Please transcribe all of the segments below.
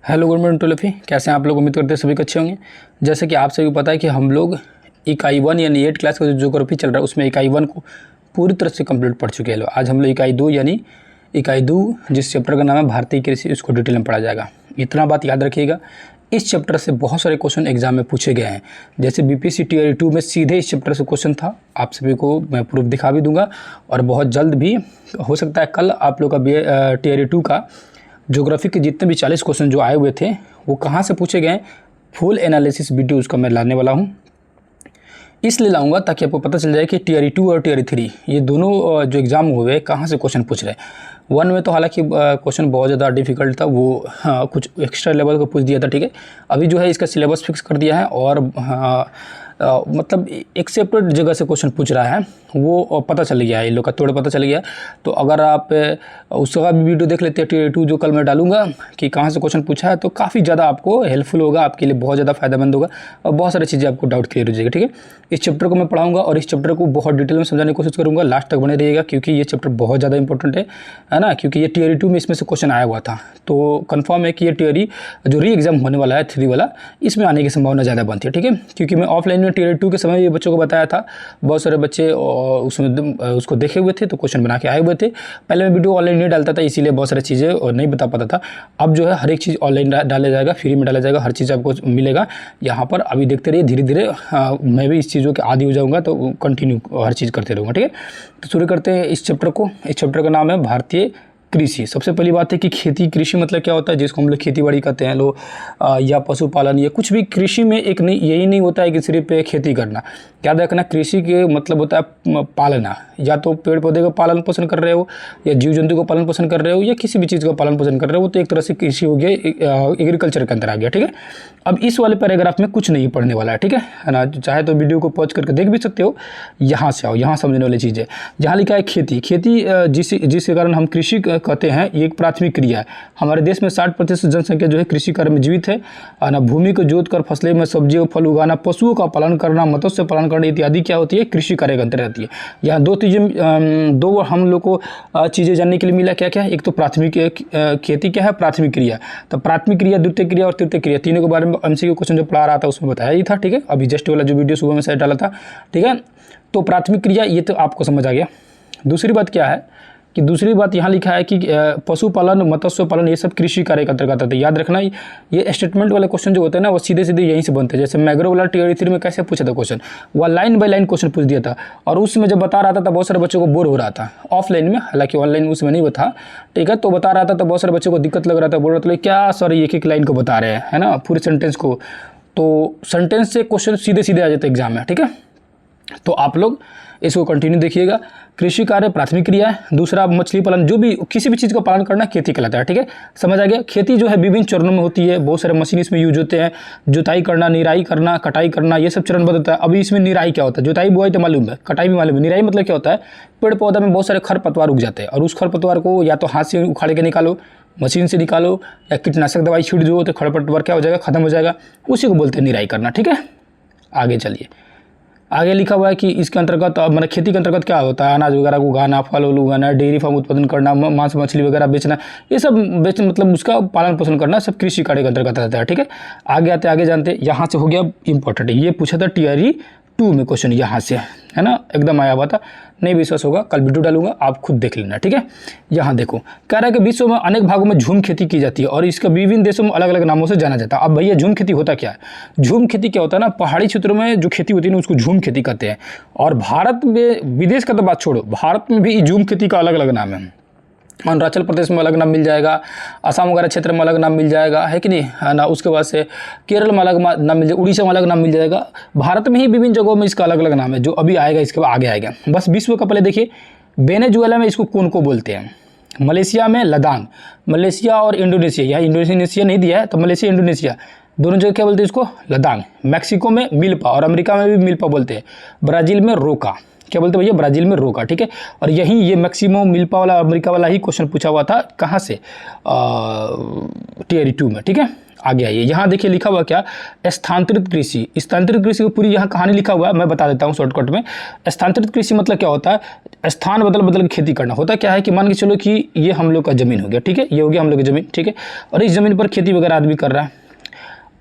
Hello government toll free, कैसे हैं आप लोग। उम्मीद करते हैं सभी अच्छे होंगे। जैसे कि आप सभी को पता है कि हम लोग इकाई 1 यानी 8 क्लास का जो ज्योग्राफी चल रहा है उसमें इकाई 1 को पूरी तरह से कंप्लीट पढ़ चुके हैं लोग। आज हम लोग इकाई 2 यानी इकाई 2 जिस चैप्टर का नाम है भारतीय कृषि, उसको डिटेल में पढ़ा जाएगा। इतना बात याद रखिएगा, इस चैप्टर से बहुत सारे क्वेश्चन एग्जाम में पूछे गए हैं। जैसे बीपीएससी टियर 2 में सीधे इस चैप्टर से क्वेश्चन था, आप सभी को मैं प्रूफ दिखा भी दूंगा। और बहुत जल्द भी हो सकता है कल आप लोग का टियर 2 का ज्योग्राफी के जितने भी 40 क्वेश्चन जो आए हुए थे वो कहाँ से पूछे गए, फुल एनालिसिस वीडियो उसका मैं लाने वाला हूँ। इसलिए लाऊंगा ताकि आपको पता चल जाए कि टियर 2 और टियर 3 ये दोनों जो एग्ज़ाम हुए कहाँ से क्वेश्चन पूछ रहे हैं। 1 में तो हालांकि क्वेश्चन बहुत ज़्यादा डिफिकल्ट था, वो कुछ एक्स्ट्रा लेवल का पूछ दिया था, ठीक है। अभी जो है इसका सिलेबस फिक्स कर दिया है और मतलब एक्सेप्टेड जगह से क्वेश्चन पूछ रहा है, वो पता चल गया है, इन लोग का तोड़ पता चल गया है। तो अगर आप उसका भी वीडियो देख लेते हैं टियर 2 जो कल मैं डालूंगा कि कहाँ से क्वेश्चन पूछा है, तो काफ़ी ज़्यादा आपको हेल्पफुल होगा, आपके लिए बहुत ज़्यादा फायदेमंद होगा और बहुत सारी चीज़ें आपको डाउट क्लियर हो जाएगी, ठीक है। इस चैप्टर को मैं पढ़ाऊंगा और इस चैप्टर को बहुत डिटेल में समझाने की कोशिश करूँगा। लास्ट तक बने रहिएगा क्योंकि ये चैप्टर बहुत ज़्यादा इंपॉर्टेंट है ना, क्योंकि ये टियर 2 में इसमें से क्वेश्चन आया हुआ था। तो कन्फर्म है कि ये टियर जो री एग्जाम होने वाला है 3 वाला, इसमें आने की संभावना ज़्यादा बनती है, ठीक है। क्योंकि मैं ऑफलाइन में टियर 2 के समय ये बच्चों को बताया था, बहुत सारे बच्चे उसमें उसको देखे हुए थे तो क्वेश्चन बना के आए हुए थे। पहले मैं वीडियो ऑनलाइन नहीं डालता था, इसीलिए बहुत सारी चीज़ें नहीं बता पाता था। अब जो है हर एक चीज़ ऑनलाइन डाला जाएगा, फ्री में डाला जाएगा, हर चीज़ आपको मिलेगा यहाँ पर। अभी देखते रहिए, धीरे धीरे मैं भी इस चीज़ों के आदी हो जाऊँगा तो कंटिन्यू हर चीज़ करते रहूँगा, ठीक है। तो शुरू करते हैं इस चैप्टर को। इस चैप्टर का नाम है भारतीय कृषि। सबसे पहली बात है कि खेती, कृषि मतलब क्या होता है, जिसको हम लोग खेती बाड़ी कहते हैं लोग, या पशुपालन या कुछ भी। कृषि में एक नहीं, यही नहीं होता है कि सिर्फ खेती करना। याद रखना, कृषि के मतलब होता है पालना, या तो पेड़ पौधे का पालन पोषण कर रहे हो, या जीव जंतु का पालन पोषण कर रहे हो, या किसी भी चीज़ का पालन पोषण कर रहे हो, तो एक तरह से कृषि हो गया, एग्रीकल्चर के अंदर आ गया, ठीक है। अब इस वाले पैराग्राफ में कुछ नहीं पढ़ने वाला है, ठीक है ना। चाहे तो वीडियो को पॉज करके देख भी सकते हो, यहाँ से आओ, यहाँ समझने वाली चीज़ है। जहाँ लिखा है खेती, खेती जिसके कारण हम कृषि कहते हैं, ये एक प्राथमिक क्रिया है। हमारे देश में 60% जनसंख्या जो है कृषि कार्य में जीवित है ना। भूमि को जोत कर फसलें में सब्जी और फल उगाना, पशुओं का पालन करना, मत्स्य पालन करना इत्यादि क्या होती है, कृषि कार्य के अंतर्गत आती है। यहाँ दो हम लोग को चीज़ें जानने के लिए मिला, क्या क्या है। एक तो प्राथमिक खेती क्या है, प्राथमिक क्रिया। तो प्राथमिक क्रिया, द्वितीय क्रिया और तृतीय क्रिया, तीनों के बारे में एमसीक्यू क्वेश्चन जो पढ़ा रहा था उसमें बताया ही था, ठीक है। अभी जस्ट वाला जो वीडियो सुबह में शायद डाला था, ठीक है। तो प्राथमिक क्रिया ये तो आपको समझ आ गया। दूसरी बात क्या है कि दूसरी बात यहाँ लिखा है कि पशुपालन, मत्स्य पालन, ये सब कृषि कार्य के अंतर्गत आते हैं। याद रखना, ये स्टेटमेंट वाले क्वेश्चन जो होते हैं ना, वो सीधे सीधे यहीं से बनते हैं। जैसे मैग्रो वाला टियर 3 में कैसे पूछा था क्वेश्चन, वह लाइन बाय लाइन क्वेश्चन पूछ दिया था, और उसमें जब बता रहा था तो बहुत सारे बच्चों को बोर हो रहा था ऑफलाइन में, हालांकि ऑनलाइन उसमें नहीं बता, ठीक है। तो बता रहा था तो बहुत सारे बच्चों को दिक्कत लग रहा था, बोल रहा था क्या सर एक एक लाइन को बता रहे हैं, है ना, पूरे सेंटेंस को। तो सेंटेंस से क्वेश्चन सीधे सीधे आ जाते एग्जाम में, ठीक है। तो आप लोग इसको कंटिन्यू देखिएगा। कृषि कार्य प्राथमिक क्रिया है। दूसरा मछली पालन, जो भी किसी भी चीज़ का पालन करना खेती कहलाता है, ठीक है। समझ आ गया। खेती जो है विभिन्न चरणों में होती है, बहुत सारे मशीन इसमें यूज होते हैं। जुताई करना, निराई करना, कटाई करना, ये सब चरणबद्ध होता है। अभी इसमें निराई क्या होता है, जुताई बुआई तो मालूम है, कटाई भी मालूम है। निराई मतलब क्या होता है, पेड़ पौधा में बहुत सारे खरपतवार उग जाते हैं और उस खरपतवार को या तो हाथ से उखाड़ के निकालो, मशीन से निकालो, या कीटनाशक दवाई छीट दो तो खरपतवार क्या हो जाएगा, खत्म हो जाएगा। उसी को बोलते हैं निराई करना, ठीक है। आगे चलिए, आगे लिखा हुआ है कि इसके अंतर्गत मतलब खेती के अंतर्गत क्या होता है, अनाज वगैरह को उगाना, फल उगाना, डेयरी फार्म उत्पादन करना, मांस मछली वगैरह बेचना, ये सब मतलब उसका पालन पोषण करना, सब कृषि कार्य के अंतर्गत आता है, ठीक है। आगे आते आगे जानते, यहाँ से हो गया इंपॉर्टेंट, ये पूछा था टियर 2 में क्वेश्चन, यहाँ से है ना, एकदम आया हुआ था। नहीं विश्वास होगा कल वीडियो डालूंगा, आप खुद देख लेना, ठीक है। यहाँ देखो, कह रहा है कि विश्व में अनेक भागों में झूम खेती की जाती है और इसका विभिन्न देशों में अलग अलग नामों से जाना जाता है। अब भैया झूम खेती होता क्या है, झूम खेती क्या होता है ना, पहाड़ी क्षेत्रों में जो खेती होती है ना उसको झूम खेती कहते हैं। और भारत में, विदेश का तो बात छोड़ो, भारत में भी झूम खेती का अलग अलग नाम है। अरुणाचल प्रदेश में अलग नाम मिल जाएगा, असम वगैरह क्षेत्र में अलग नाम मिल जाएगा, है कि नहीं, है ना। उसके बाद से केरल में अलग नाम मिल जाएगा, उड़ीसा में अलग नाम मिल जाएगा। भारत में ही विभिन्न जगहों में इसका अलग अलग नाम है, जो अभी आएगा इसके बाद आगे आएगा। बस विश्व का पहले देखिए, वेनेजुएला में इसको कौन को बोलते हैं, मलेशिया में लदांग, मलेशिया और इंडोनेशिया, यहाँ इंडोनेशिया नहीं दिया है तो मलेशिया इंडोनेशिया दोनों जगह क्या बोलते हैं इसको, लदांग। मैक्सिको में मिल्पा और अमेरिका में भी मिल्पा बोलते हैं। ब्राज़ील में रोका, क्या बोलते हैं भैया, ब्राज़ील में रोका, ठीक है। और यही ये मैक्सिमो मिल्पा वाला अमेरिका वाला ही क्वेश्चन पूछा हुआ था, कहाँ से, टियर 2 में, ठीक है। आगे आइए, यहाँ देखिए लिखा हुआ क्या, स्थानांतरित कृषि। स्थानांतरित कृषि की पूरी यहाँ कहानी लिखा हुआ है, मैं बता देता हूँ शॉर्टकट में। स्थानांतरित कृषि मतलब क्या होता है, स्थान बदल बदल के खेती करना। होता क्या है कि मान के चलो कि ये हम लोग का ज़मीन हो गया, ठीक है, ये हो गया हम लोग की ज़मीन, ठीक है, और इस ज़मीन पर खेती वगैरह आदमी कर रहा है,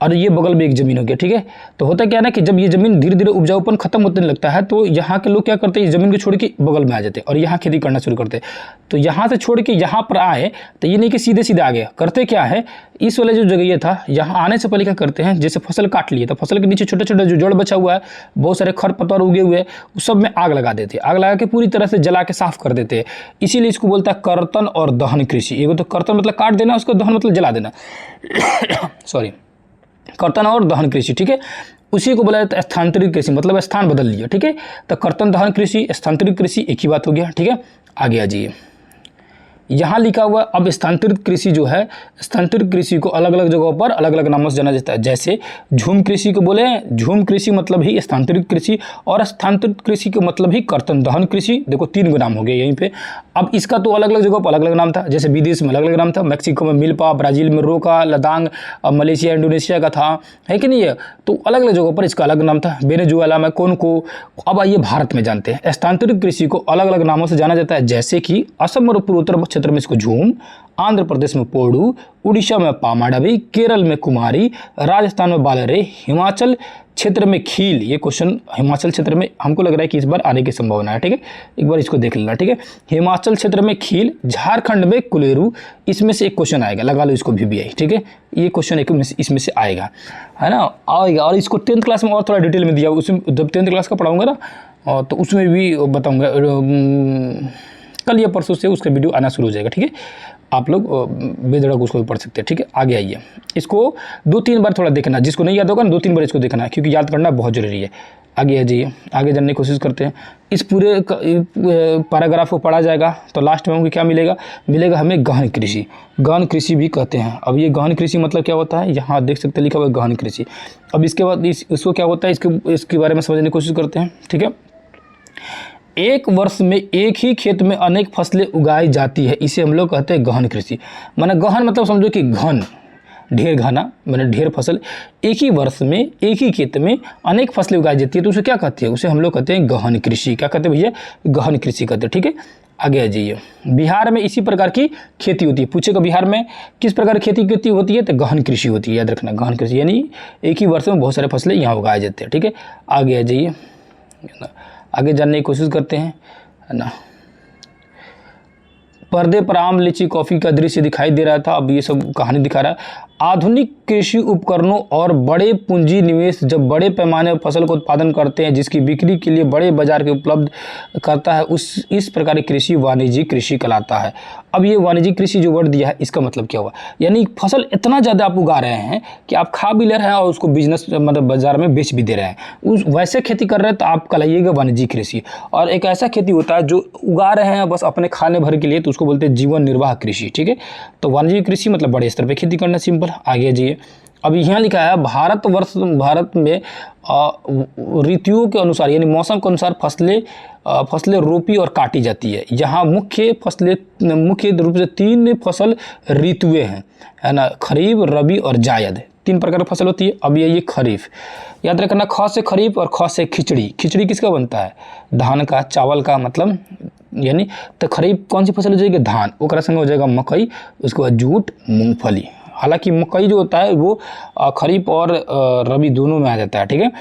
और ये बगल में एक ज़मीन हो गया, ठीक है। तो होता क्या है ना कि जब ये ज़मीन धीरे धीरे उपजाऊपन खत्म होने लगता है, तो यहाँ के लोग क्या करते हैं, इस ज़मीन को छोड़ के बगल में आ जाते हैं और यहाँ खेती करना शुरू करते हैं। तो यहाँ से छोड़ के यहाँ पर आए तो ये नहीं कि सीधे सीधे आ गए, करते क्या है, इस वाले जो जगह था यहाँ आने से पहले क्या करते हैं, जैसे फसल काट लिए तो फसल के नीचे छोटे छोटे जो जड़ बचा हुआ है, बहुत सारे खरपतवार उगे हुए हैं, उस सब में आग लगा देते हैं, आग लगा के पूरी तरह से जला के साफ कर देते हैं। इसीलिए इसको बोलता है कर्तन और दहन कृषि। एगो तो कर्तन मतलब काट देना, उसको दहन मतलब जला देना सॉरी, कर्तन और दहन कृषि, ठीक है। उसी को बोला जाता है स्थानांतरित कृषि, मतलब स्थान बदल लिया, ठीक है। तो कर्तन दहन कृषि, स्थानांतरित कृषि एक ही बात हो गया, ठीक है। आगे आ जाइए, यहाँ लिखा हुआ अब स्थानांतरित कृषि जो है, स्थानांतरित कृषि को अलग अलग जगहों पर अलग अलग नामों से जाना जाता है। जैसे झूम कृषि को बोले, झूम कृषि मतलब ही स्थानांतरित कृषि, और स्थानांतरित कृषि का मतलब ही कर्तन दहन कृषि। देखो 3 गो नाम हो गए यहीं पे। अब इसका तो अलग अलग जगहों पर अलग अलग नाम था, जैसे विदेश में अलग अलग नाम था, मैक्सिको में मिल्पा, ब्राज़ील में रोका, लदांग, मलेशिया इंडोनेशिया का था, है कि नहीं है। तो अलग अलग जगहों पर इसका अलग नाम था, वेनेजुएला में कोनको। अब आइए भारत में जानते हैं, स्थानांतरित कृषि को अलग अलग नामों से जाना जाता है, जैसे कि असम और पूर्वोत्तर क्षेत्र में इसको झूम, आंध्र प्रदेश में पोडू, उड़ीसा में पामाडवी, केरल में कुमारी, राजस्थान में बालरे, हिमाचल क्षेत्र में खील। ये क्वेश्चन हिमाचल क्षेत्र में हमको लग रहा है कि इस बार आने की संभावना है, ठीक है, एक बार इसको देख लेना, ठीक है। हिमाचल क्षेत्र में खील, झारखंड में कुलेरू, इसमें से एक क्वेश्चन आएगा, लगा लो इसको VBI, ठीक है। ये क्वेश्चन एक इसमें से आएगा, है ना, आएगा। और इसको 10th क्लास में और थोड़ा डिटेल में दिया, उसमें जब 10th क्लास का पढ़ाऊंगा ना, तो उसमें भी बताऊँगा, कल या परसों से उसका वीडियो आना शुरू हो जाएगा, ठीक है। आप लोग बेधड़क उसको भी पढ़ सकते हैं, ठीक है। आगे आइए, इसको 2-3 बार थोड़ा देखना, जिसको नहीं याद होगा ना 2-3 बार इसको देखना है, क्योंकि याद करना बहुत जरूरी है। आगे आ जाइए, आगे जानने की कोशिश करते हैं। इस पूरे पैराग्राफ को पढ़ा जाएगा तो लास्ट में हमें क्या मिलेगा, मिलेगा हमें गहन कृषि। गहन कृषि भी कहते हैं। अब ये गहन कृषि मतलब क्या होता है, यहाँ देख सकते हैं लिखा हुआ है गहन कृषि। अब इसके बाद इसको क्या होता है, इसके बारे में समझने की कोशिश करते हैं, ठीक है। एक वर्ष में एक ही खेत में अनेक फसलें उगाई जाती है, इसे हम लोग कहते हैं गहन कृषि। माने गहन मतलब समझो कि घन, ढेर घना, मैंने ढेर फसल, एक ही वर्ष में एक ही खेत में अनेक फसलें उगाई जाती है, तो उसे क्या कहते हैं, उसे हम लोग कहते हैं गहन कृषि। क्या कहते हैं भैया, गहन कृषि कहते हैं, ठीक है। आगे आ जाइए, बिहार में इसी प्रकार की खेती होती है। पूछेगा बिहार में किस प्रकार की खेती होती है, तो गहन कृषि होती है, याद रखना, गहन कृषि यानी एक ही वर्ष में बहुत सारे फसलें यहाँ उगाए जाते हैं, ठीक है। आगे आ जाइए, आगे जानने की कोशिश करते हैं, है ना। पर्दे पर आम, लीची, कॉफ़ी का दृश्य दिखाई दे रहा था, अब ये सब कहानी दिखा रहा है। आधुनिक कृषि उपकरणों और बड़े पूंजी निवेश जब बड़े पैमाने पर फसल का उत्पादन करते हैं, जिसकी बिक्री के लिए बड़े बाजार के उपलब्ध करता है, इस प्रकार की कृषि वाणिज्यिक कृषि कहलाता है। अब ये वाणिज्यिक कृषि जो वर्ड दिया है, इसका मतलब क्या हुआ, यानी फसल इतना ज़्यादा आप उगा रहे हैं कि आप खा भी ले रहे हैं और उसको बिजनेस मतलब बाजार में बेच भी दे रहे हैं, उस वैसे खेती कर रहे हैं, तो आप कहलाइएगा वाणिज्यिक कृषि। और एक ऐसा खेती होता है जो उगा रहे हैं बस अपने खाने भर के लिए, तो उसको बोलते हैं जीवन निर्वाह कृषि, ठीक है। तो वाणिज्यिक कृषि मतलब बड़े स्तर पर खेती करना, सिंपल। आगे जाइए, अब यहाँ लिखा है भारत में ऋतुओं के अनुसार यानी मौसम के अनुसार फसलें रोपी और काटी जाती है। यहाँ मुख्य रूप से 3 फसल ऋतुएं हैं, है ना, खरीफ, रबी और जायद। 3 प्रकार की फसल होती है। अब ये खरीफ, याद रखना, ख से खरीफ और ख से खिचड़ी। खिचड़ी किसका बनता है, धान का, चावल का, मतलब यानी तो खरीफ कौन सी फसल हो जाएगी, धान, ओकरा संग हो जाएगा मकई, उसके बाद जूट, मूंगफली। हालांकि मकई जो होता है वो खरीफ और रबी दोनों में आ जाता है, ठीक है।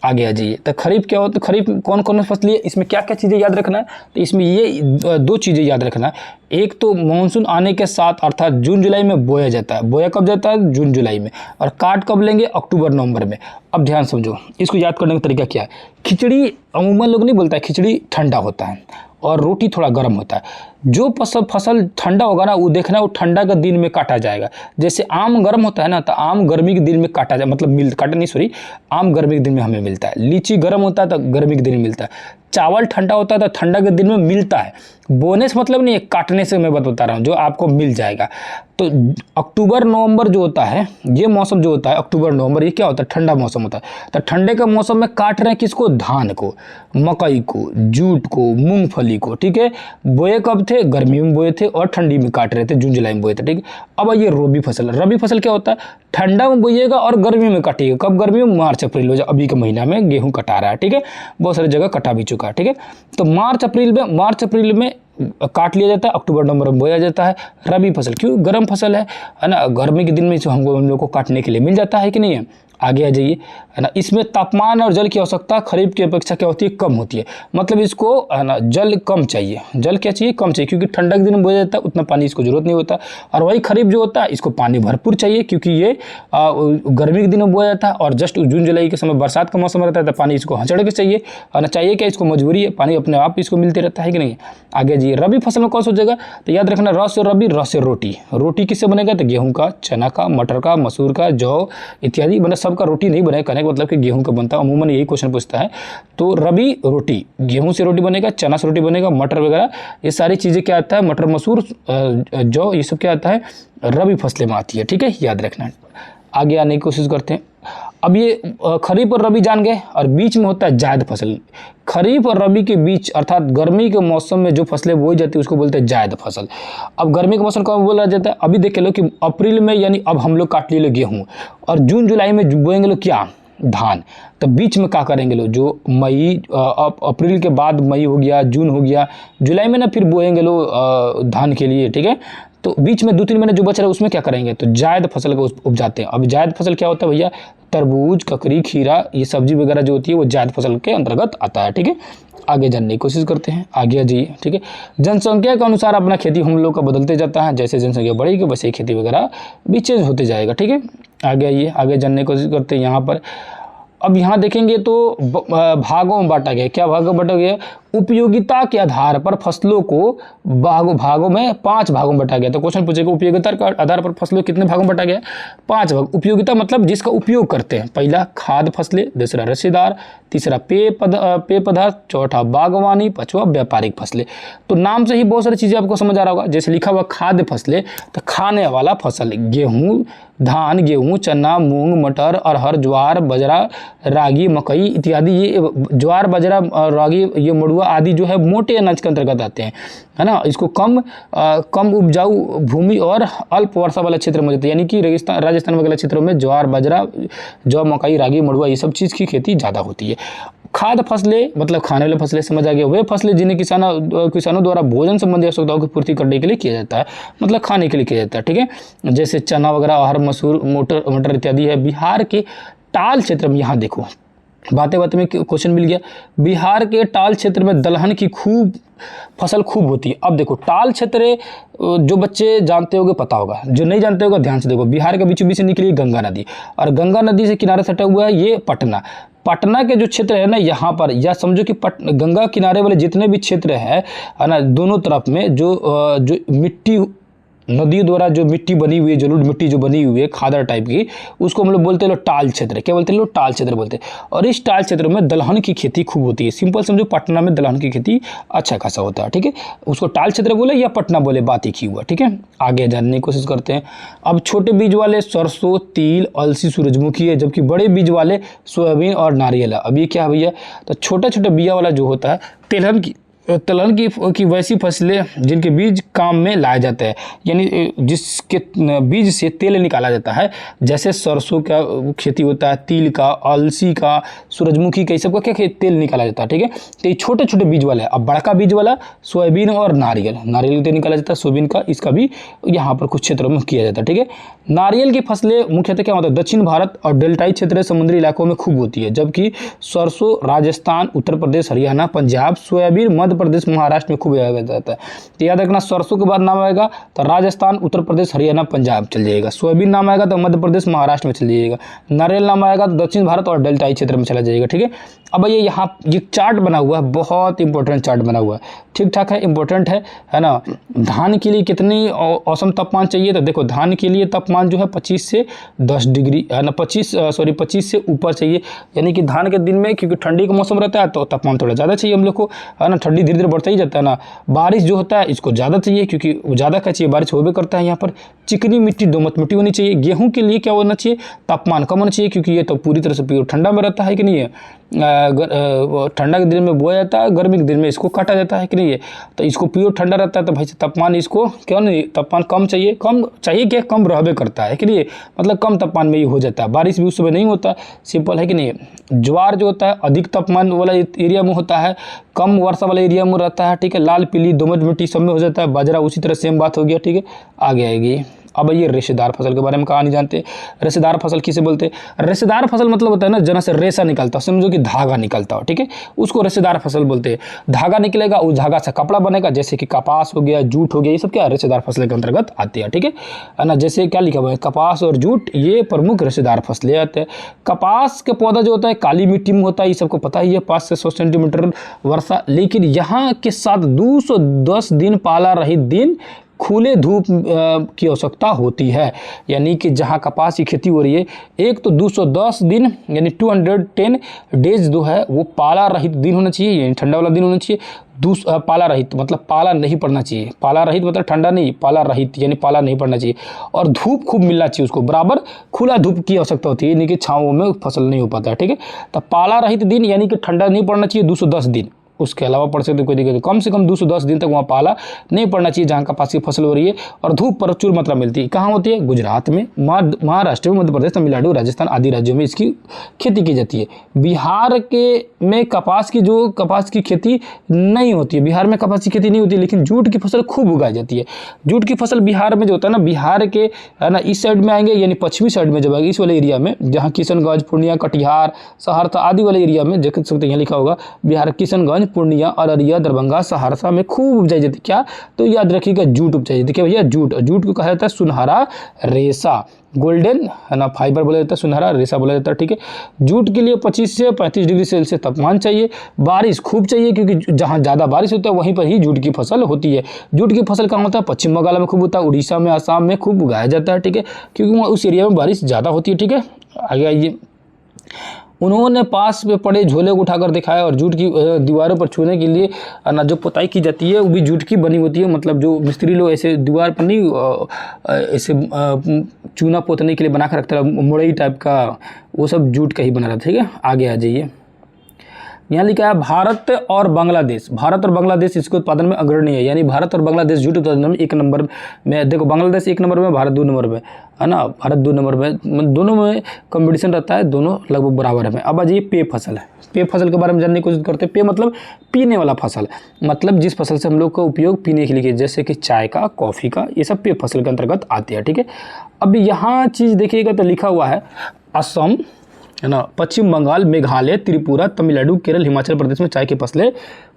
आगे आ जाइए, तो खरीफ क्या होता है, खरीफ कौन कौन सी फसलें, इसमें क्या क्या चीज़ें याद रखना है, तो इसमें ये 2 चीज़ें याद रखना है। एक तो मानसून आने के साथ अर्थात जून जुलाई में बोया जाता है। बोया कब जाता है, जून जुलाई में। और काट कब लेंगे, अक्टूबर नवंबर में। अब ध्यान समझो, इसको याद करने का तरीका क्या है। खिचड़ी अमूमन लोग नहीं बोलता है, खिचड़ी ठंडा होता है और रोटी थोड़ा गर्म होता है। जो फसल ठंडा होगा ना, वो देखना वो ठंडा के दिन में काटा जाएगा। जैसे आम गर्म होता है ना, तो आम गर्मी के दिन में आम गर्मी के दिन में हमें मिलता है। लीची गर्म होता है तो गर्मी के दिन में मिलता है। चावल ठंडा होता है तो ठंडा के दिन में मिलता है, बोने से मतलब नहीं है, काटने से मैं बता रहा हूँ, जो आपको मिल जाएगा। तो अक्टूबर नवंबर जो होता है, ये मौसम जो होता है अक्टूबर नवंबर, ये क्या होता है, ठंडा मौसम होता है। तो ठंडे के मौसम में काट रहे हैं किसको, धान को, मकई को, जूट को, मूंगफली को, ठीक है। बोए कब थे, गर्मी में बोए थे और ठंडी में काट रहे थे, जून जुलाई में बोए थे, ठीक है। अब ये रबी फसल, रबी फसल क्या होता है, ठंडा में बोइएगा और गर्मी में काटिएगा। कब गर्मी में, मार्च अप्रैल हो जाए, अभी के महीना में गेहूँ कटा रहा है, ठीक है, बहुत सारी जगह कटा भी चुका है, ठीक है। तो मार्च अप्रैल में काट लिया जाता है, अक्टूबर नवंबर में बोया जाता है रबी फसल। क्यों, गर्म फसल है ना, गर्मी के दिन में हम लोग को काटने के लिए मिल जाता है कि नहीं है। आगे आ जाइए, है ना। इसमें तापमान और जल की आवश्यकता खरीफ की अपेक्षा क्या होती है, कम होती है। मतलब इसको, है ना, जल कम चाहिए, जल क्या चाहिए, कम चाहिए, क्योंकि ठंडा के दिन में बोया जाता है, उतना पानी इसको जरूरत नहीं होता। और वही खरीफ जो होता है, इसको पानी भरपूर चाहिए, क्योंकि ये गर्मी के दिन में बोया जाता है और जस्ट जून जुलाई के समय बरसात का मौसम रहता है, तो पानी इसको हचड़ के चाहिए, है ना। चाहिए क्या, इसको मजबूरी है, पानी अपने आप इसको मिलते रहता है कि नहीं। आगे जाइए, रबी फसल में कौन सा हो जाएगा, तो याद रखना, र से रबी, र से रोटी। रोटी किससे बनेगा, तो गेहूँ का, चना का, मटर का, मसूर का, जौ इत्यादि, मतलब सबका रोटी नहीं बनेगा, कहने का मतलब कि गेहूं का बनता है, अमूमन यही क्वेश्चन पूछता है। तो रबी रोटी, गेहूं से रोटी बनेगा, चना से रोटी बनेगा, मटर वगैरह, ये सारी चीज़ें क्या आता है, मटर, मसूर, जौ, ये सब क्या आता है, रबी फसलें में आती है, ठीक है, याद रखना। आगे आने की कोशिश करते हैं। अब ये खरीफ और रबी जान गए, और बीच में होता है जायद फसल। खरीफ और रबी के बीच, अर्थात गर्मी के मौसम में जो फसलें बोई जाती है उसको बोलते हैं जायद फसल। अब गर्मी का मौसम कब बोला जाता है, अभी देख लो कि अप्रैल में, यानी अब हम लोग काट लिए गेहूँ, और जून जुलाई में बोएंगे लोग क्या, धान। तो बीच में क्या करेंगे लोग, जो मई, अप्रैल के बाद मई हो गया, जून हो गया, जुलाई में ना फिर बोएंगे लोग धान के लिए, ठीक है। तो बीच में 2-3 महीने जो बच रहा है उसमें क्या करेंगे, तो जायद फसल को उपजाते हैं। अब जायद फसल क्या होता है भैया, तरबूज, ककड़ी, खीरा, ये सब्जी वगैरह जो होती है वो जायद फसल के अंतर्गत आता है, ठीक है। आगे जानने की कोशिश करते हैं, आगे जाइए, ठीक है। जनसंख्या के अनुसार अपना खेती हम लोग का बदलते जाता है, जैसे जनसंख्या बढ़ेगी वैसे ही खेती वगैरह भी चेंज होते जाएगा, ठीक है। आगे आइए, आगे जानने की कोशिश करते हैं। यहाँ पर अब यहाँ देखेंगे तो भागों में बांटा गया, क्या भागों में बांटा गया, उपयोगिता के आधार पर फसलों को भागों में 5 भागों में बांटा गया। तो क्वेश्चन पूछेगा उपयोगिता के आधार पर फसलों कितने भागों में बांटा गया, 5 भाग। उपयोगिता मतलब जिसका उपयोग करते हैं, पहला खाद्य फसलें, दूसरा रसेदार, तीसरा पेय पदार्थ, चौथा बागवानी, पांचवा व्यापारिक फसलें। तो नाम से ही बहुत सारी चीज़ें आपको समझ आ रहा होगा। जैसे लिखा हुआ खाद्य फसलें, तो खाने वाला फसल, गेहूँ, धान, गेहूँ, चना, मूंग, मटर, अरहर, ज्वार, बाजरा, रागी, मकई इत्यादि। ये ज्वार, बाजरा, रागी, ये मड़ुआ आदि जो है मोटे अनाज के अंतर्गत आते हैं, है ना। इसको कम उपजाऊ भूमि और अल्प वर्षा वाले क्षेत्र में होते हैं, यानी कि रेगिस्तान, राजस्थान वगैरह क्षेत्रों में ज्वार, बाजरा, जौ, मकई, रागी, मड़ुआ, ये सब चीज़ की खेती ज़्यादा होती है। खाद्य फसलें मतलब खाने वाले फसलें, समझ आ गया। वे फसलें जिन्हें किसानों द्वारा भोजन संबंधी आवश्यकताओं की पूर्ति करने के लिए किया जाता है, मतलब खाने के लिए किया जाता है, ठीक है। जैसे चना वगैरह, अरहर, मसूर, मटर इत्यादि है। बिहार के टाल क्षेत्र में, यहाँ देखो बातें में क्वेश्चन मिल गया, बिहार के टाल क्षेत्र में दलहन की फसल खूब होती है। अब देखो टाल क्षेत्र, जो बच्चे जानते होंगे पता होगा, जो नहीं जानते होगा ध्यान से देखो। बिहार के बीचों बीच से निकली गंगा नदी, और गंगा नदी से किनारे सटा हुआ है ये पटना के जो क्षेत्र है ना, यहाँ पर, या समझो कि गंगा किनारे वाले जितने भी क्षेत्र है ना, दोनों तरफ में जो मिट्टी, नदी द्वारा जो मिट्टी बनी हुई है, जलोढ़ मिट्टी जो बनी हुई है खादर टाइप की, उसको हम लोग बोलते हैं लोग टाल क्षेत्र। क्या बोलते हैं लोग, टाल क्षेत्र बोलते हैं। और इस टाल क्षेत्र में दलहन की खेती खूब होती है। सिंपल समझो, पटना में दलहन की खेती अच्छा खासा होता है, ठीक है। उसको टाल क्षेत्र बोले या पटना बोले, बात एक ही हुआ, ठीक है। आगे जानने की कोशिश करते हैं। अब छोटे बीज वाले सरसों, तिल, अलसी, सूरजमुखी है, जबकि बड़े बीज वाले सोयाबीन और नारियल है। अब ये क्या है भैया, तो छोटा छोटा बिया वाला जो होता है तिलहन की वैसी फसलें जिनके बीज काम में लाए जाते हैं, यानी जिसके बीज से तेल निकाला जाता है। जैसे सरसों का खेती होता है, तिल का, अलसी का, सूरजमुखी का, ये सब का क्या तेल निकाला जाता है, ठीक है। तो ये छोटे छोटे बीज वाले। अब बड़का बीज वाला सोयाबीन और नारियल का तेल निकाला जाता है, सोयाबीन का, इसका भी यहाँ पर कुछ क्षेत्रों में किया जाता है, ठीक है। नारियल की फसलें मुख्यतः क्या होता है, दक्षिण भारत और डेल्टाई क्षेत्र समुद्री इलाकों में खूब होती है, जबकि सरसों राजस्थान, उत्तर प्रदेश, हरियाणा, पंजाब, सोयाबीन मध्य मध्य प्रदेश महाराष्ट्र में खूब उगाया जाता है। तो याद रखना, सरसों के बाद नाम आएगा तो राजस्थान, उत्तर प्रदेश, हरियाणा, पंजाब चल जाएगा। सोयाबीन नाम आएगा तो मध्य प्रदेश महाराष्ट्र में चल जाइएगा। नारियल नाम आएगा तो दक्षिण भारत और डेल्टाई क्षेत्र में चला जाएगा। ठीक है, अब ये यहाँ ये चार्ट बना हुआ है, बहुत इंपॉर्टेंट चार्ट बना हुआ है, ठीक ठाक है, इंपॉर्टेंट है ना। धान के लिए कितनी औसम तापमान चाहिए, तो देखो धान के लिए तापमान जो है 25 से 10 डिग्री है ना, 25 से ऊपर चाहिए। यानी कि धान के दिन में क्योंकि ठंडी का मौसम रहता है तो तापमान थोड़ा ज़्यादा चाहिए हम लोग को, है ना। ठंडी धीरे धीरे बढ़ता ही जाता है ना। बारिश जो होता है इसको ज़्यादा चाहिए, क्योंकि ज़्यादा क्या चाहिए, बारिश होबे करता है यहाँ पर। चिकनी मिट्टी, दोमट मिट्टी होनी चाहिए। गेहूँ के लिए क्या होना चाहिए, तापमान कम होना चाहिए, क्योंकि ये तो पूरी तरह से प्योर ठंडा में रहता है कि नहीं है। ठंडा के दिन में बोया जाता है, गर्मी के दिन में इसको काटा जाता है कि नहीं है। तो इसको प्योर ठंडा रहता है तो भाई तापमान इसको क्यों नहीं, तापमान कम चाहिए, क्या कम रहबे करता है कि नहीं, मतलब कम तापमान में ये हो जाता है। बारिश भी उस समय नहीं होता, सिंपल है कि नहीं। ज्वार जो होता है अधिक तापमान वाला एरिया में होता है, कम वर्षा वाले एरिया में रहता है। ठीक है, लाल पीली दोमट मिट्टी सब में हो जाता है। बाजरा उसी तरह सेम बात हो गया। ठीक है, आगे आएगी। अब ये रेशेदार फसल के बारे में कहानी जानते हैं। रेशेदार फसल किसे बोलते हैं, रेशेदार फसल मतलब होता है ना जना से रेशा निकलता है, समझो कि धागा निकलता हो। ठीक है, उसको रेशेदार फसल बोलते हैं। धागा निकलेगा, उस धागा से कपड़ा बनेगा, जैसे कि कपास हो गया, जूट हो गया, ये सब क्या रेशेदार फसल के अंतर्गत आते हैं। ठीक है ना, जैसे क्या लिखा हुआ है, कपास और जूट ये प्रमुख रेशेदार फसलें आते हैं। कपास का पौधा जो होता है काली मिट्टी में होता है, ये सबको पता ही है, 5 से 100 सेंटीमीटर वर्षा। लेकिन यहाँ के साथ 210 दिन पाला रहित दिन खुले धूप की आवश्यकता होती है। यानी कि जहाँ कपास की खेती हो रही है, एक तो 210 दिन यानी 210 डेज जो है वो पाला रहित दिन होना चाहिए, यानी ठंडा वाला दिन होना चाहिए। पाला रहित मतलब पाला नहीं पड़ना चाहिए, पाला रहित मतलब ठंडा नहीं, पाला रहित यानी पाला नहीं पड़ना चाहिए। और धूप खूब मिलना चाहिए उसको, बराबर खुला धूप की आवश्यकता होती है, यानी कि छाँव में फसल नहीं हो पाता है। ठीक है, तो पाला रहित दिन यानी कि ठंडा नहीं पड़ना चाहिए 210 दिन, उसके अलावा पड़ सकते कोई दिक्कत नहीं, कम से कम 210 दिन तक वहाँ पाला नहीं पड़ना चाहिए जहाँ कपास की फसल हो रही है। और धूप प्रचुर मात्रा मिलती है, कहाँ होती है, गुजरात में, महाराष्ट्र में, मध्य प्रदेश, तमिलनाडु, राजस्थान आदि राज्यों में इसकी खेती की जाती है। बिहार में कपास की खेती नहीं होती है, बिहार में कपास की खेती नहीं होती है, लेकिन जूट की फसल खूब उगाई जाती है। जूट की फसल बिहार में जो होता है ना, बिहार के है ना इस साइड में आएंगे, यानी पश्चिमी साइड में जब आएंगे, इस वाले एरिया में जहाँ किशनगंज, पूर्णिया, कटिहार, सहरसा आदि वाले एरिया में देख सकते हैं, यहाँ लिखा होगा बिहार किशनगंज, पूर्णिया, अररिया, दरभंगा, सहरसा में खूब उपजाई जाती है। क्या, तो याद रखिएगा जूट उपजाई जाती है। क्या भैया, जूट को कहा जाता है सुनहरा रेशा, गोल्डन है ना फाइबर बोला जाता है, सुनहरा रेशा बोला जाता है। ठीक है, जूट के लिए 25 से 35 डिग्री सेल्सियस तापमान चाहिए, बारिश खूब चाहिए, क्योंकि जहाँ ज़्यादा बारिश होता है वहीं पर ही जूट की फसल होती है। जूट की फसल कहाँ होता है, पश्चिम बंगाल में खूब होता है, उड़ीसा में, आसाम में खूब उगाया जाता है। ठीक है, क्योंकि वहाँ उस एरिया में बारिश ज़्यादा होती है। ठीक है, आगे आइए। उन्होंने पास में पड़े झोले को उठाकर दिखाया और जूट की दीवारों पर छूने के लिए ना जो पुताई की जाती है वो भी जूट की बनी होती है। मतलब जो मिस्त्री लोग ऐसे दीवार पर नहीं ऐसे चूना पोतने के लिए बना कर रखता है मुड़ई टाइप का, वो सब जूट का ही बना रहा था। ठीक है, आगे आ जाइए। यहाँ लिखा है भारत और बांग्लादेश इसके उत्पादन में अग्रणी है, यानी भारत और बांग्लादेश जूट उत्पादन में 1 नंबर में। देखो बांग्लादेश 1 नंबर में, भारत 2 नंबर में, है ना, भारत 2 नंबर में, दोनों में कंपटीशन रहता है, दोनों लगभग बराबर है। अब आ जाइए पेय फसल है। पेय फसल के बारे में जानने की कोशिश करते हैं। पेय मतलब पीने वाला फसल, मतलब जिस फसल से हम लोग का उपयोग पीने के लिए, जैसे कि चाय का, कॉफ़ी का, ये सब पेय फसल के अंतर्गत आते हैं। ठीक है, अब यहाँ चीज़ देखिएगा तो लिखा हुआ है असम, है ना, पश्चिम बंगाल, मेघालय, त्रिपुरा, तमिलनाडु, केरल, हिमाचल प्रदेश में चाय की फसलें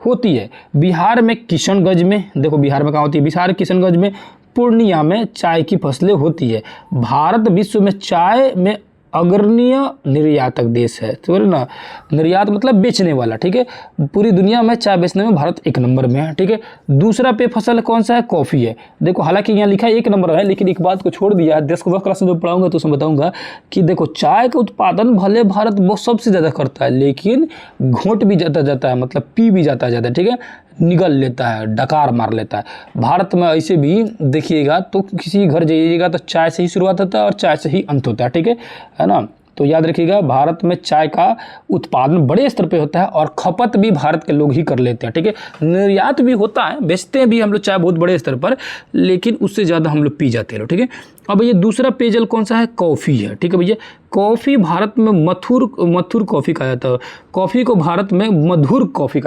होती है। बिहार में किशनगंज में, देखो बिहार में कहाँ होती है, बिहार किशनगंज में, पूर्णिया में चाय की फसलें होती है। भारत विश्व में चाय में अग्रणीय निर्यातक देश है, तो ना निर्यात मतलब बेचने वाला। ठीक है, पूरी दुनिया में चाय बेचने में भारत 1 नंबर में है। ठीक है, दूसरा पे फसल कौन सा है, कॉफ़ी है। देखो हालांकि यहाँ लिखा है 1 नंबर है, लेकिन एक बात को छोड़ दिया है, 10 क्लास में जो पढ़ाऊंगा तो उसमें बताऊंगा कि देखो चाय का उत्पादन भले भारत बहुत सबसे ज़्यादा करता है, लेकिन घोंट भी जाता है, मतलब पी भी जाता है। ठीक है, निगल लेता है, डकार मार लेता है। भारत में ऐसे भी देखिएगा तो किसी घर जाइएगा तो चाय से ही शुरुआत होता है और चाय से ही अंत होता है। ठीक है ना, तो याद रखिएगा भारत में चाय का उत्पादन बड़े स्तर पे होता है और खपत भी भारत के लोग ही कर लेते हैं। ठीक है, निर्यात भी होता है, बेचते हैं भी हम लोग चाय बहुत बड़े स्तर पर, लेकिन उससे ज़्यादा हम लोग पी जाते हैं। ठीक है, अब ये दूसरा पेयजल कौन सा है, कॉफ़ी है। ठीक है भैया, कॉफ़ी भारत में मथुर कॉफ़ी कहा जाता है। कॉफ़ी को भारत में मधुर कॉफ़ी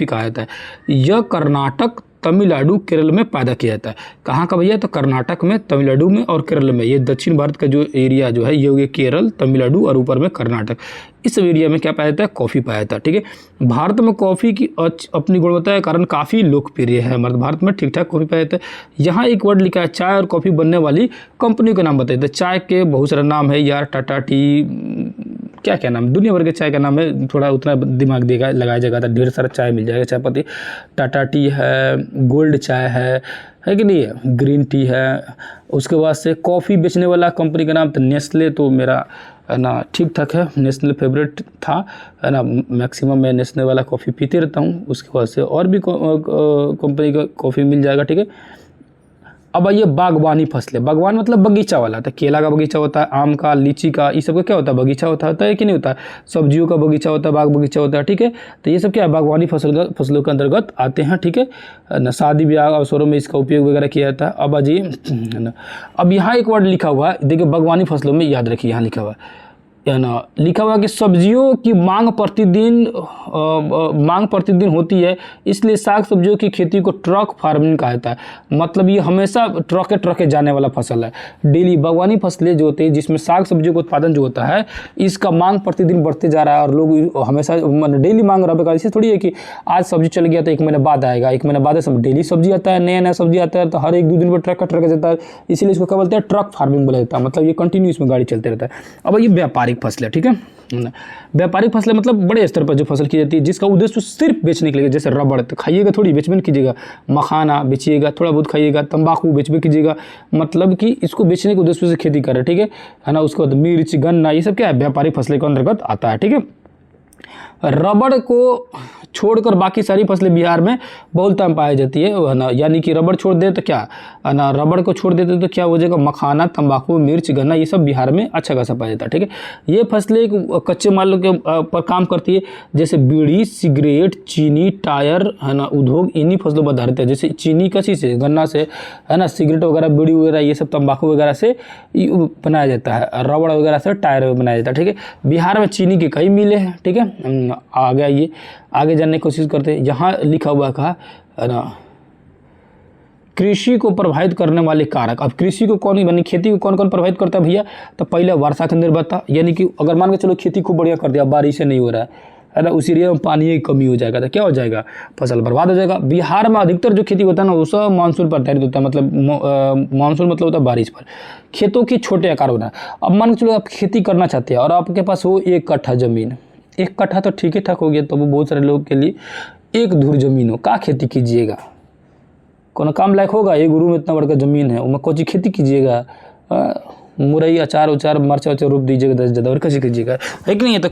कहा जाता है। यह कर्नाटक, तमिलनाडु केरल में पैदा किया जाता है। कहाँ का भैया? तो कर्नाटक में, तमिलनाडु में और केरल में। ये दक्षिण भारत का जो एरिया जो है ये हो गया केरल, तमिलनाडु और ऊपर में कर्नाटक। इस एरिया में क्या पाया जाता है? कॉफ़ी पाया जाता है। ठीक है, भारत में कॉफ़ी की अपनी गुणवत्ता के कारण काफ़ी लोकप्रिय है। हमारे भारत में ठीक ठाक कॉफ़ी पाया जाता है। यहाँ एक वर्ड लिखा है, चाय और कॉफ़ी बनने वाली कंपनियों के नाम बताइए। चाय के बहुत सारे नाम है यार, टाटा टी, क्या क्या नाम, दुनिया भर के चाय का नाम है। थोड़ा उतना दिमाग देगा लगाया जाएगा तो ढेर सारा चाय मिल जाएगा, चाय पत्ती। टाटा टी है, गोल्ड चाय है कि नहीं? ग्रीन टी है। उसके बाद से कॉफ़ी बेचने वाला कंपनी का नाम तो नेस्ले, तो मेरा है ना ठीक ठाक है, नेस्ले फेवरेट था, है ना। मैक्सिमम मैं नेस्ले वाला कॉफ़ी पीते रहता हूँ। उसके बाद से और भी कंपनी का कॉफ़ी मिल जाएगा। ठीक है, अब आइए बागवानी फसलें। बागवान मतलब बगीचा वाला, तो केला का बगीचा होता है, आम का, लीची का, ये सब का क्या होता है? बगीचा होता है कि नहीं होता है? सब्जियों का बगीचा होता है, बाग बगीचा होता है। ठीक है, तो ये सब क्या है? बागवानी फसलों के अंतर्गत आते हैं। ठीक है ना, शादी ब्याह अवसरों में इसका उपयोग वगैरह किया जाता है। अब आइए ना, अब यहाँ एक वर्ड लिखा हुआ है, देखिए बागवानी फसलों में, याद रखिए यहाँ लिखा हुआ है ना, लिखा हुआ कि सब्जियों की मांग प्रतिदिन होती है, इसलिए साग सब्जियों की खेती को ट्रक फार्मिंग कहा जाता है। मतलब ये हमेशा ट्रके जाने वाला फसल है। डेली बागवानी फसलें जो होती है जिसमें साग सब्जियों का उत्पादन जो होता है, इसका मांग प्रतिदिन बढ़ते जा रहा है और लोग हमेशा डेली मांग रहा है। इसे थोड़ी है कि आज सब्जी चल गया तो एक महीने बाद आएगा, एक महीने बाद सब डेली सब्जी आता है, नया सब्जी आता है, तो हर एक दो दिन पर ट्रक जाता है। इसीलिए इसको क्या बोलते हैं? ट्रक फार्मिंग बोला जाता है। मतलब ये कंटिन्यू इसमें गाड़ी चलते रहता है। अब ये व्यापारिक फसलें, ठीक है, व्यापारिक फसलें मतलब बड़े स्तर पर जो फसल की जाती है जिसका उद्देश्य सिर्फ बेचने के लिए, जैसे रबड़, तो खाइएगा थोड़ी, बेचबे कीजिएगा। मखाना बेचिएगा, थोड़ा बहुत खाइएगा। तंबाकू बेचबे कीजिएगा, मतलब कि इसको बेचने के उद्देश्य से खेती कर रहे, ठीक है ना। उसके बाद मिर्च, गन्ना, ये सब क्या है? व्यापारिक फसलें के अंतर्गत आता है। ठीक है, रबड़ को छोड़कर बाकी सारी फसलें बिहार में बहुलता में पाई जाती है ना। यानी कि रबड़ छोड़ दे तो क्या है ना, रबड़ को छोड़ देते तो क्या हो जाएगा? मखाना, तंबाकू, मिर्च, गन्ना, ये सब बिहार में अच्छा खासा पाया जाता है। ठीक है, ये फसलें कच्चे माल के पर काम करती है, जैसे बीड़ी, सिगरेट, चीनी, टायर, है ना, उद्योग इन्हीं फसलों पर आधारित है। जैसे चीनी कसी से, गन्ना से, है ना, सिगरेट वगैरह, बीड़ी वगैरह, ये सब तंबाकू वगैरह से बनाया जाता है, रबड़ वगैरह से टायर बनाया जाता है। ठीक है, बिहार में चीनी के कई मिलें हैं। ठीक है, आगे जानने की कोशिश करते हैं। यहाँ लिखा हुआ कहा है ना, कृषि को प्रभावित करने वाले कारक। अब कृषि को कौन, यानी खेती को कौन कौन प्रभावित करता है भैया? तो पहले वर्षा की निर्भरता, यानी कि अगर मान के चलो खेती खूब बढ़िया कर दिया, बारिश नहीं हो रहा है ना, उस एरिया में पानी की कमी हो जाएगा तो क्या हो जाएगा? फसल बर्बाद हो जाएगा। बिहार में अधिकतर जो खेती होता है ना वो सब मानसून पर आधारित होता है। मतलब मानसून मतलब होता है बारिश पर। खेतों की छोटे आकार होना। अब मान के चलो आप खेती करना चाहते हैं और आपके पास हो 1 कट्ठा जमीन, 1 कट्ठा तो ठीक ही ठाक हो गया, तो वो बहुत सारे लोगों के लिए 1 धुर जमीन हो, क्या खेती कीजिएगा? कौन काम लायक होगा? 1 गुरु में इतना बड़ा जमीन है, उसमें कौन सी खेती कीजिएगा? मुरई, अचार उचार, मरचा उचार रोप दीजिएगा 10 ज़्यादा, और कैसे कीजिएगा? है कि नहीं है? तो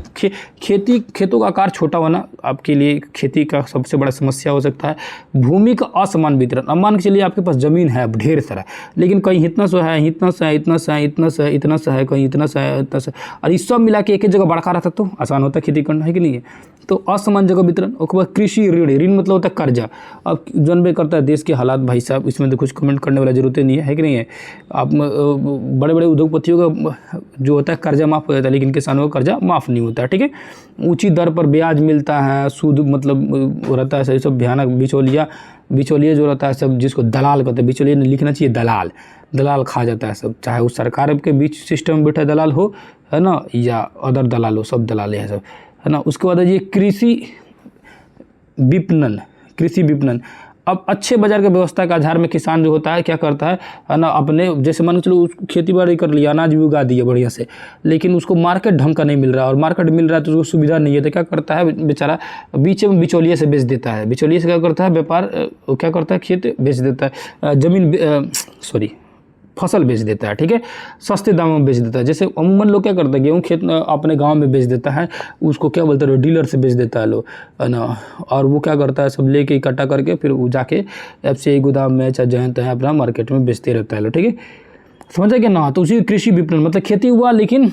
खेतों का आकार छोटा होना आपके लिए खेती का सबसे बड़ा समस्या हो सकता है। भूमि का असमान वितरण। अब मान के चलिए आपके पास ज़मीन है ढेर सारा, लेकिन कहीं इतना सा है, इतना सा है, इतना सा है, इतना सा है, इतना सा है, कहीं इतना सा है, इतना सा, और इस सब मिला के एक ही जगह बड़का रहता तो आसान होता खेती करना, है कि नहीं है? तो असमान जगह वितरण। उसके बाद कृषि ऋण। ऋण मतलब होता है कर्जा। अब जनबे करता है देश के हालात भाई साहब, इसमें तो कुछ कमेंट करने वाला जरूरत नहीं है कि नहीं है? आप बड़े बड़े उद्योगपतियों का जो होता है कर्जा माफ़ हो जाता है, लेकिन किसानों का कर्जा माफ़ नहीं होता है। ठीक है, ऊंची दर पर ब्याज मिलता है, सूद मतलब रहता है, सही सब भयानक। बिचौलिया जो रहता है सब, जिसको दलाल कहते हैं, बिचौलिया नहीं लिखना चाहिए, दलाल खा जाता है सब, चाहे उस सरकार के बीच सिस्टम में बैठा दलाल हो, है ना, या अदर दलाल हो, सब दलाले हैं सब, है ना। उसके बाद ये कृषि विपणन। अब अच्छे बाजार की व्यवस्था के आधार में किसान जो होता है क्या करता है ना, अपने जैसे मान चलो खेती बाड़ी कर लिया, अनाज भी उगा दिया बढ़िया से, लेकिन उसको मार्केट ढंग का नहीं मिल रहा, और मार्केट मिल रहा है तो उसको सुविधा नहीं है, तो क्या करता है बेचारा? बीच में बिचौलिए से बेच देता है। बिचौलिए से क्या करता है? व्यापार क्या करता है? खेत बेच देता है, फसल बेच देता है। ठीक है, सस्ते दामों में बेच देता है। जैसे अमूमन लोग क्या करते हैं, गेहूँ खेत अपने गांव में बेच देता है, उसको क्या बोलते हैं, डीलर से बेच देता है लोग, है ना। और वो क्या करता है, सब लेके इकट्ठा करके फिर वो जाके FCI गोदाम में चाहे जहाँ तहाँ अपना मार्केट में बेचते रहता है लोग। ठीक है, समझा क्या ना? तो उसी कृषि विपणन मतलब खेती हुआ लेकिन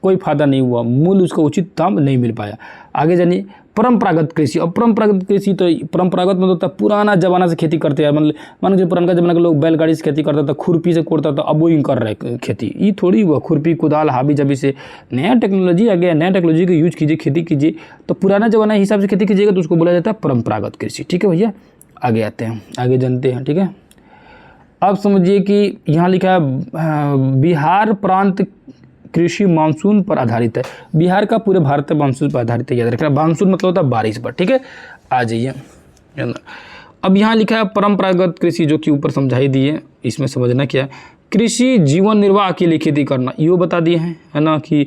कोई फायदा नहीं हुआ, मूल्य उसका उचित दाम नहीं मिल पाया। आगे जानिए परंपरागत कृषि। और परंपरागत कृषि तो परंपरागत मतलब होता है पुराना जमाना से खेती करते हैं। मतलब मान लीजिए पुराना जमाना के लोग बैलगाड़ी से खेती करता था, खुरपी से कोड़ता था, अब वो ही कर रहे हैं खेती। ये थोड़ी हुआ खुरपी कुदाल हाबी जाबी से, नया टेक्नोलॉजी आ गया, नया टेक्नोलॉजी का यूज कीजिए, खेती कीजिए। तो पुराना जमाना के हिसाब से खेती कीजिएगा तो उसको बोला जाता है परंपरागत कृषि। ठीक है भैया, आगे आते हैं, आगे जानते हैं। ठीक है, अब समझिए कि यहाँ लिखा है बिहार प्रांत कृषि मानसून पर आधारित है। बिहार का पूरे भारत में मानसून पर आधारित है, याद रखना। मानसून मतलब होता है बारिश पर। ठीक है, आ जाइए। अब यहाँ लिखा है परंपरागत कृषि, जो कि ऊपर समझा ही दिए, इसमें समझना क्या है। कृषि जीवन निर्वाह के लिए खेती करना, ये बता दिए हैं, है ना, कि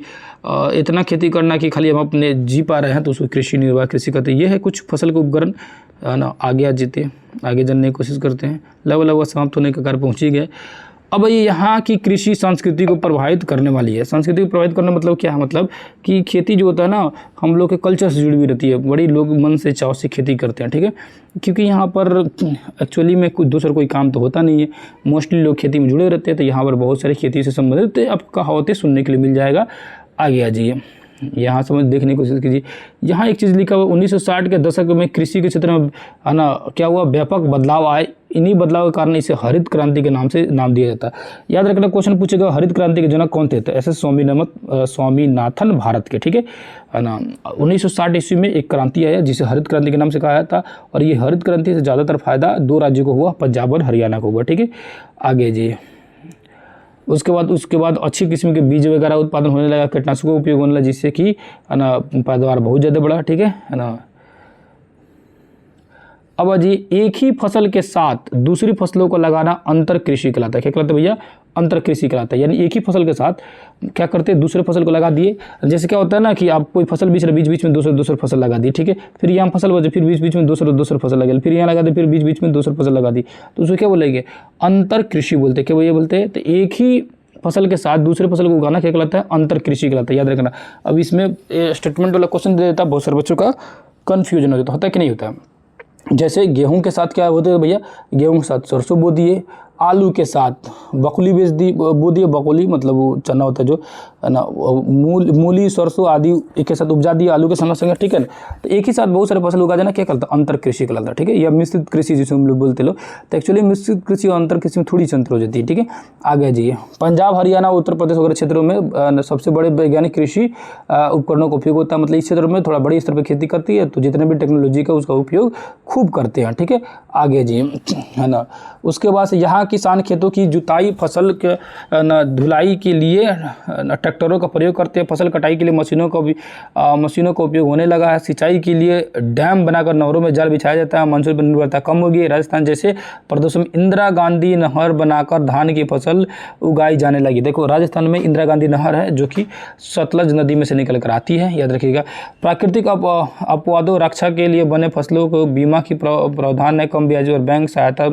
इतना खेती करना कि खाली हम अपने जी पा रहे हैं तो उसको कृषि निर्वाह कृषि कहते हैं। ये है कुछ फसल के उपकरण, है ना। आगे आ जीते, आगे जानने की कोशिश करते हैं। लगभग समाप्त होने के कारण पहुँच ही गए। अब ये यहाँ की कृषि संस्कृति को प्रभावित करने वाली है। संस्कृति को प्रभावित करने मतलब क्या है, मतलब कि खेती जो होता है ना, हम लोग के कल्चर से जुड़ी हुई रहती है। बड़ी लोग मन से चाव से खेती करते हैं। ठीक है, क्योंकि यहाँ पर एक्चुअली में कुछ दूसरा कोई काम तो होता नहीं है, मोस्टली लोग खेती में जुड़े रहते हैं। तो यहाँ पर बहुत सारी खेती से संबंधित आपको कहावतें सुनने के लिए मिल जाएगा। आगे आ जाइए, यहाँ समझ देखने की कोशिश कीजिए। यहाँ एक चीज़ लिखा हुआ 1960 के दशक में कृषि के क्षेत्र में, है ना, क्या हुआ, व्यापक बदलाव आए। इन्हीं बदलाव के कारण इसे हरित क्रांति के नाम से नाम दिया जाता है। याद रखना, क्वेश्चन पूछेगा हरित क्रांति के जनक कौन थे, तो ऐसे स्वामीनाथन भारत के। ठीक है ना। 1960 ईस्वी में एक क्रांति आया जिसे हरित क्रांति के नाम से कहा जाता, और ये हरित क्रांति से ज़्यादातर फायदा 2 राज्यों को हुआ, पंजाब और हरियाणा को हुआ। ठीक है, आगे जी। उसके बाद अच्छी किस्म के बीज वगैरह उत्पादन होने लगा, कीटनाशकों का उपयोग होने लगा, जिससे कि, है ना, पैदावार बहुत ज़्यादा बढ़ा। ठीक है ना। अब जी, एक ही फसल के साथ दूसरी फसलों को लगाना अंतर कृषि कहलाता है। क्या कहलाता है भैया, अंतर कृषि कहलाता है। यानी एक ही फसल के साथ क्या करते हैं, दूसरे फसल को लगा दिए। जैसे क्या होता है ना कि आप कोई फसल बीच बीच में दूसरे फसल लगा दी। ठीक है, फिर यहाँ फसल बचे, फिर बीच बीच में दूसरे फसल लगा दी, फिर यहाँ लगा दी, फिर बीच बीच में दूसरे फसल लगा दी, तो उसको क्या बोलेंगे, अंतर कृषि बोलते हैं। क्या भैया बोलते हैं, तो एक ही फसल के साथ दूसरे फसल को उगाना क्या कहलाता है, अंतर कृषि कहलाता है। याद रखना। अब इसमें स्टेटमेंट वाला क्वेश्चन दे देता है, बहुत सारे बच्चों का कन्फ्यूजन हो जाता है, होता है कि नहीं होता है। जैसे गेहूं के साथ क्या होता है भैया, गेहूं के साथ सरसों बो दिए, आलू के साथ बकुली बो दिए। बकुली मतलब वो चना होता है जो, है ना, मूली सरसों आदि एक के साथ उपजा दिए आलू के संग संग। ठीक है ना, तो एक ही साथ बहुत सारे फसल उगा जाना क्या कहलाता है, अंतर कृषि कहलाता है। ठीक है, या मिश्रित कृषि जिसे हम लोग बोलते लोग। तो एक्चुअली मिश्रित कृषि और अंतर कृषि में थोड़ी सी अंतर हो जाती है। ठीक है, आगे जाइए। पंजाब हरियाणा उत्तर प्रदेश वगैरह क्षेत्रों में सबसे बड़े वैज्ञानिक कृषि उपकरणों का उपयोग होता है। मतलब इस क्षेत्र में थोड़ा बड़े स्तर पर खेती करती है, तो जितने भी टेक्नोलॉजी का उसका उपयोग खूब करते हैं। ठीक है, आगे जाइए, है ना। उसके बाद से यहाँ किसान खेतों की जुताई, फसल के धुलाई के लिए ट्रैक्टरों का प्रयोग करते हैं। फसल कटाई के लिए मशीनों का उपयोग होने लगा है। सिंचाई के लिए डैम बनाकर नहरों में जाल बिछाया जाता है। मानसून पर निर्भरता कम होगी। राजस्थान जैसे प्रदेशों में इंदिरा गांधी नहर बनाकर धान की फसल उगाई जाने लगी। देखो, राजस्थान में इंदिरा गांधी नहर है जो कि सतलज नदी में से निकल कर आती है, याद रखिएगा। प्राकृतिक अपवादों रक्षा के लिए बने फसलों को बीमा की प्रावधान है। कम ब्याज और बैंक सहायता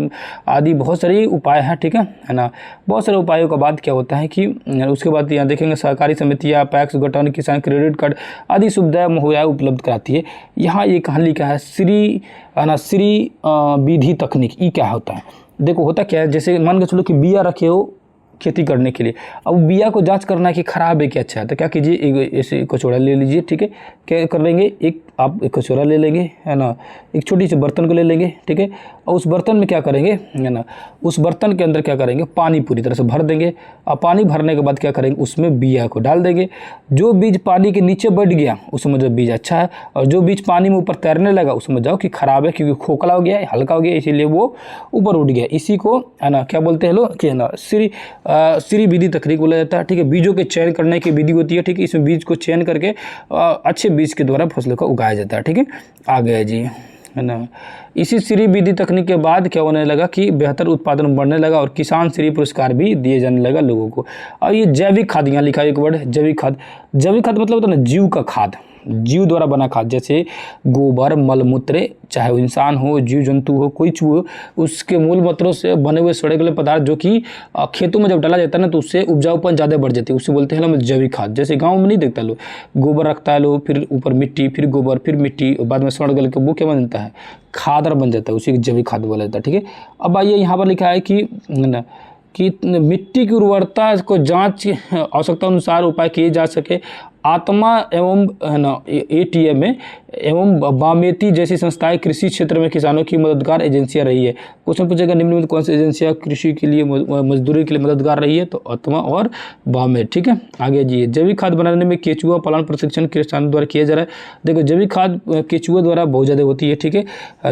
आदि बहुत सारी उपाय हैं। ठीक है ना। बहुत सारे उपायों के बाद क्या होता है कि उसके बाद यहाँ देखेंगे सहकारी समितियाँ, पैक्स गठन, किसान क्रेडिट कार्ड आदि सुविधाएं मुहैया उपलब्ध कराती है। यहाँ ये कहाँ लिखा है, श्री विधि तकनीक। ये क्या होता है, देखो होता क्या है, जैसे मान के चलो कि बिया रखे हो खेती करने के लिए। अब बिया को जांच करना है कि खराब है कि अच्छा है, तो क्या कीजिए, एक ऐसे कचौड़ा ले लीजिए। ठीक है, क्या कर लेंगे, आप एक कचौड़ा ले लेंगे, है ना, एक छोटी सी बर्तन को ले लेंगे। ठीक है, और उस बर्तन में क्या करेंगे, है ना, उस बर्तन के अंदर क्या करेंगे, पानी पूरी तरह से भर देंगे। और पानी भरने के बाद क्या करेंगे, उसमें बिया को डाल देंगे। जो बीज पानी के नीचे बैठ गया उसमें जो बीज अच्छा है, और जो बीज पानी में ऊपर तैरने लगा उसमें जाओ कि खराब है, क्योंकि खोखला हो गया है, हल्का हो गया, इसीलिए वो ऊपर उठ गया। इसी को, है ना, क्या बोलते हैं लोग कि, है ना, श्री विधि तकनीक बोला जाता है। ठीक है, बीजों के चयन करने की विधि होती है। ठीक है, इसमें बीज को चयन करके अच्छे बीज के द्वारा फसलों को उगाया जाता है। ठीक है, आ गया जी, है ना। इसी श्री विधि तकनीक के बाद क्या होने लगा कि बेहतर उत्पादन बढ़ने लगा और किसान श्री पुरस्कार भी दिए जाने लगा लोगों को। और ये जैविक खाद, यहाँ लिखा है एक वर्ड, जैविक खाद। जैविक खाद मतलब होता है ना जीव का खाद, जीव द्वारा बना खाद, जैसे गोबर, मलमूत्र, चाहे वो इंसान हो, जीव जंतु हो, कोई हो, उसके मूल मूत्रों से बने हुए सड़े गले पदार्थ जो कि खेतों में जब डाला जाता है ना, तो उससे उपजाऊपन ज़्यादा बढ़ जाती है, उससे बोलते हैं हम जैविक खाद। जैसे गाँव में नहीं देखता लोग, गोबर रखता है लोग, फिर ऊपर मिट्टी, फिर गोबर, फिर मिट्टी, बाद में सड़ गल के वो क्या बनता है, खादर बन जाता है, उसी की जैविक खाद बोला जाता है। ठीक है, अब आइए यहाँ पर लिखा है कि मिट्टी की उर्वरता को जांच आवश्यकता अनुसार उपाय किए जा सके। आत्मा एवं है ना ATM एवं बामेती जैसी संस्थाएं कृषि क्षेत्र में किसानों की मददगार एजेंसियां रही है। क्वेश्चन पूछेगा निम्न में कौन सी एजेंसियां कृषि के लिए मजदूरी के लिए मददगार रही है, तो आत्मा और बामेत। ठीक है, आगे जी जैविक खाद बनाने में केचुआ पालन प्रशिक्षण किसानों द्वारा किया जा रहा है। देखो जैविक खाद केचुआ द्वारा बहुत ज़्यादा होती है। ठीक है,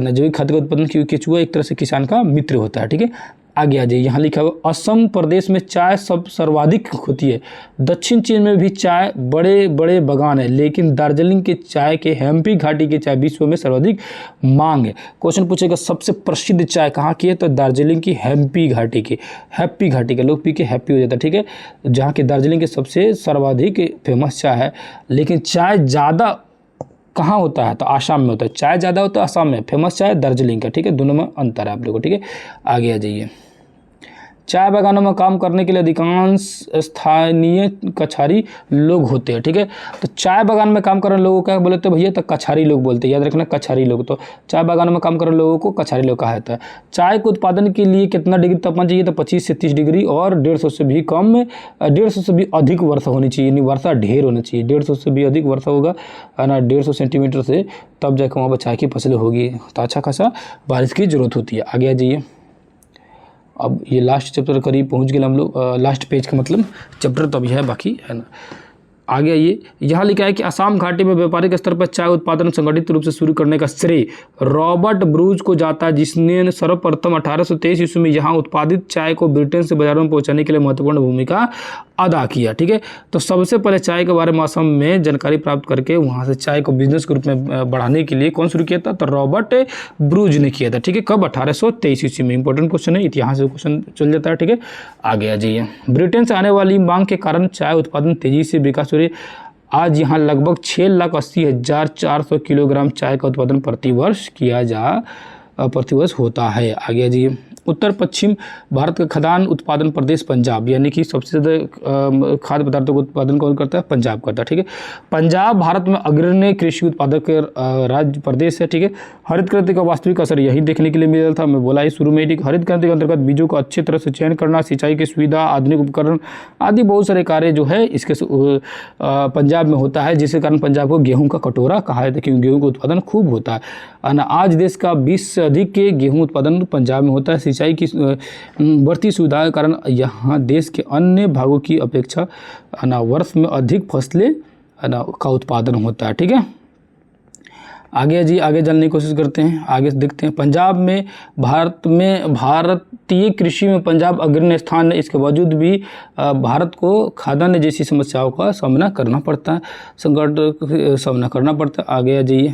जैविक खाद का उत्पादन क्योंकि केचुआ एक तरह से किसान का मित्र होता है। ठीक है, आगे आ जाइए, यहाँ लिखा हुआ असम प्रदेश में चाय सर्वाधिक होती है। दक्षिण चीन में भी चाय बड़े बड़े बागान है, लेकिन दार्जिलिंग के चाय के हैम्पी घाटी की चाय विश्व में सर्वाधिक मांग है। क्वेश्चन पूछेगा सबसे प्रसिद्ध चाय कहाँ की है, तो दार्जिलिंग की हैम्पी घाटी की। हैप्पी घाटी के लोग पी के हैप्पी हो जाता है। ठीक है, जहाँ की दार्जिलिंग के सबसे सर्वाधिक फेमस चाय है। लेकिन चाय ज़्यादा कहाँ होता है, तो आसाम में होता है। चाय ज़्यादा होता है आसाम में, फेमस चाय दार्जिलिंग का। ठीक है, दोनों में अंतर है आप लोगों को। ठीक है, आगे आ जाइए। चाय बागानों में काम करने के लिए अधिकांश स्थानीय कछारी लोग होते हैं। ठीक है, तो चाय बागान में काम कर रहे लोगों को क्या बोलते हैं भैया, तो कछारी लोग बोलते हैं। याद रखना कछारी लोग। तो चाय बागानों में काम कर रहे लोगों को कछारी लोग कहा जाता है। चाय के उत्पादन के लिए कितना डिग्री तापमान चाहिए, तो 25 से 30 डिग्री और 150 से भी कम 150 से भी अधिक वर्षा होनी चाहिए, यानी वर्षा ढेर होना चाहिए। 150 से भी अधिक वर्षा होगा है ना 150 सेंटीमीटर से, तब जाकर वहाँ पर चाय की फसलें होगी। तो अच्छा खासा बारिश की जरूरत होती है। आगे आ जाइए। अब ये लास्ट चैप्टर करीब पहुंच गए हम लोग, लास्ट पेज का मतलब चैप्टर तो अभी है बाकी है ना। आगे आइए, यहाँ लिखा है कि असम घाटी में व्यापारिक स्तर पर चाय उत्पादन संगठित रूप से शुरू करने का श्रेय रॉबर्ट ब्रूज को जाता है, जिसने सर्वप्रथम 1823 ईस्वी में यहाँ उत्पादित चाय को ब्रिटेन से बाजारों में पहुँचाने के लिए महत्वपूर्ण भूमिका अदा किया। ठीक है, तो सबसे पहले चाय के बारे में असम में जानकारी प्राप्त करके वहाँ से चाय को बिजनेस के रूप में बढ़ाने के लिए कौन शुरू किया था, तो रॉबर्ट ब्रूज ने किया था। ठीक है, कब 1823 ईस्वी में। इंपॉर्टेंट क्वेश्चन है, इतिहास से क्वेश्चन चल जाता है। ठीक है, आगे आ जाइए। ब्रिटेन से आने वाली मांग के कारण चाय उत्पादन तेजी से विकास हो रही है। आज यहाँ लगभग 6,80,400 किलोग्राम चाय का उत्पादन प्रतिवर्ष होता है। आगे आ जाइए। उत्तर पश्चिम भारत का खाद्यान्न उत्पादन प्रदेश पंजाब, यानी कि सबसे ज़्यादा खाद्य पदार्थों का उत्पादन कौन करता है, पंजाब करता है। ठीक है, पंजाब भारत में अग्रणी कृषि उत्पादक राज्य प्रदेश है। ठीक है, हरित क्रांति का वास्तविक असर यही देखने के लिए मिला था। मैं बोला ही शुरू में ही, हरित क्रांति के अंतर्गत बीजों का अच्छी तरह से चयन करना, सिंचाई की सुविधा, आधुनिक उपकरण आदि बहुत सारे कार्य जो है इसके पंजाब में होता है, जिसके कारण पंजाब को गेहूँ का कटोरा कहा जाता है, क्योंकि गेहूँ का उत्पादन खूब होता है। आज देश का 20 से अधिक के गेहूँ उत्पादन पंजाब में होता है। सिंचाई की बढ़ती सुविधा के कारण यहाँ देश के अन्य भागों की अपेक्षा वर्ष में अधिक फसलें का उत्पादन होता है। ठीक है, आगे जी आगे जानने की कोशिश करते हैं। आगे देखते हैं। पंजाब में भारतीय कृषि में पंजाब अग्रणी स्थान है। इसके बावजूद भी भारत को खाद्यान्न जैसी समस्याओं का सामना करना पड़ता है, सामना करना पड़ता है। आगे आ जाइए।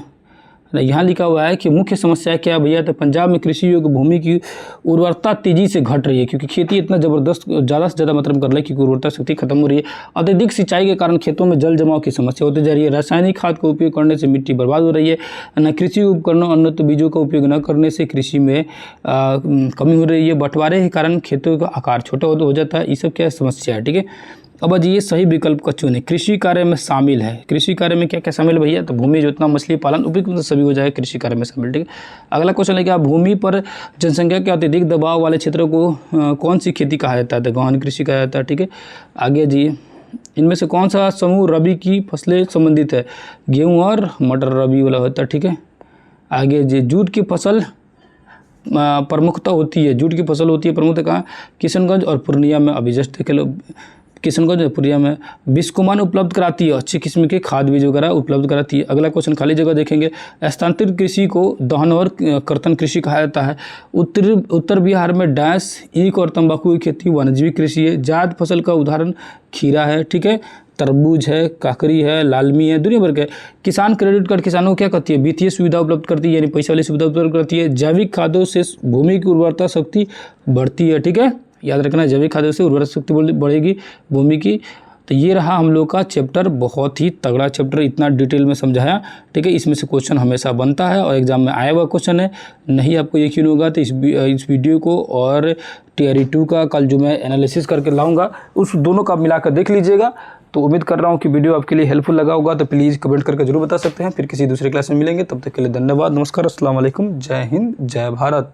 यहाँ लिखा हुआ है कि मुख्य समस्या क्या है भैया, तो पंजाब में कृषि योग्य भूमि की उर्वरता तेजी से घट रही है, क्योंकि खेती इतना ज़बरदस्त ज़्यादा से ज़्यादा मात्रा में कर रही है क्योंकि उर्वरता शक्ति खत्म हो रही है। अत्यधिक सिंचाई के कारण खेतों में जल जमाव की समस्या होती जा रही है। रासायनिक खाद का उपयोग करने से मिट्टी बर्बाद हो रही है। न कृषि उपकरणों उन्नत बीजों का उपयोग न करने से कृषि में कमी हो रही है। बंटवारे के कारण खेतों का आकार छोटा हो जाता है। ये सब क्या समस्या है। ठीक है, अब ये सही विकल्प का चुने। कृषि कार्य में शामिल है। कृषि कार्य में क्या क्या शामिल है भैया, तो भूमि जोतना, मछली पालन, उपयुक्त सभी हो जाए कृषि कार्य में शामिल। ठीक है, अगला क्वेश्चन है क्या, भूमि पर जनसंख्या के अत्यधिक दबाव वाले क्षेत्रों को कौन सी खेती कहा जाता है, तो गहन कृषि कहा जाता है। ठीक है, आगे जाइए। इनमें से कौन सा समूह रबी की फसलें संबंधित है, गेहूँ और मटर रबी वाला होता है। ठीक है, आगे जी जूट की फसल प्रमुखता होती है। जूट की फसल होती है प्रमुखता कहाँ, किशनगंज और पूर्णिया में। अभी जस्ट देख लो, किशनगंज और पूर्णिया में। बिस्कुमान उपलब्ध कराती है, अच्छी किस्म के खाद बीज वगैरह उपलब्ध कराती है। अगला क्वेश्चन खाली जगह देखेंगे। स्थानांतरित कृषि को दहन और कर्तन कृषि कहा जाता है। उत्तर बिहार में डैश ईख और तंबाकू की खेती वन्यजीवी कृषि है। जायद फसल का उदाहरण खीरा है। ठीक है, तरबूज है, काकरी है, लालमी है, दुनिया भर के। किसान क्रेडिट कार्ड किसानों को क्या करती है, वित्तीय सुविधा उपलब्ध करती है, यानी पैसा वाली सुविधा उपलब्ध करती है। जैविक खादों से भूमि की उर्वरता शक्ति बढ़ती है। ठीक है, याद रखना, जैविक खादों से उर्वरक शक्ति बढ़ेगी भूमि की। तो ये रहा हम लोग का चैप्टर, बहुत ही तगड़ा चैप्टर, इतना डिटेल में समझाया। ठीक है, इसमें से क्वेश्चन हमेशा बनता है और एग्जाम में आया हुआ क्वेश्चन है। नहीं आपको यकीन होगा तो इस वीडियो को और टियर 2 का कल जो मैं एनालिसिस करके लाऊंगा, उस दोनों का मिलाकर देख लीजिएगा। तो उम्मीद कर रहा हूँ कि वीडियो आपके लिए हेल्पफुल लगा होगा। तो प्लीज़ कमेंट करके जरूर बता सकते हैं। फिर किसी दूसरे क्लास में मिलेंगे, तब तक के लिए धन्यवाद, नमस्कार, अस्सलाम वालेकुम, जय हिंद, जय भारत।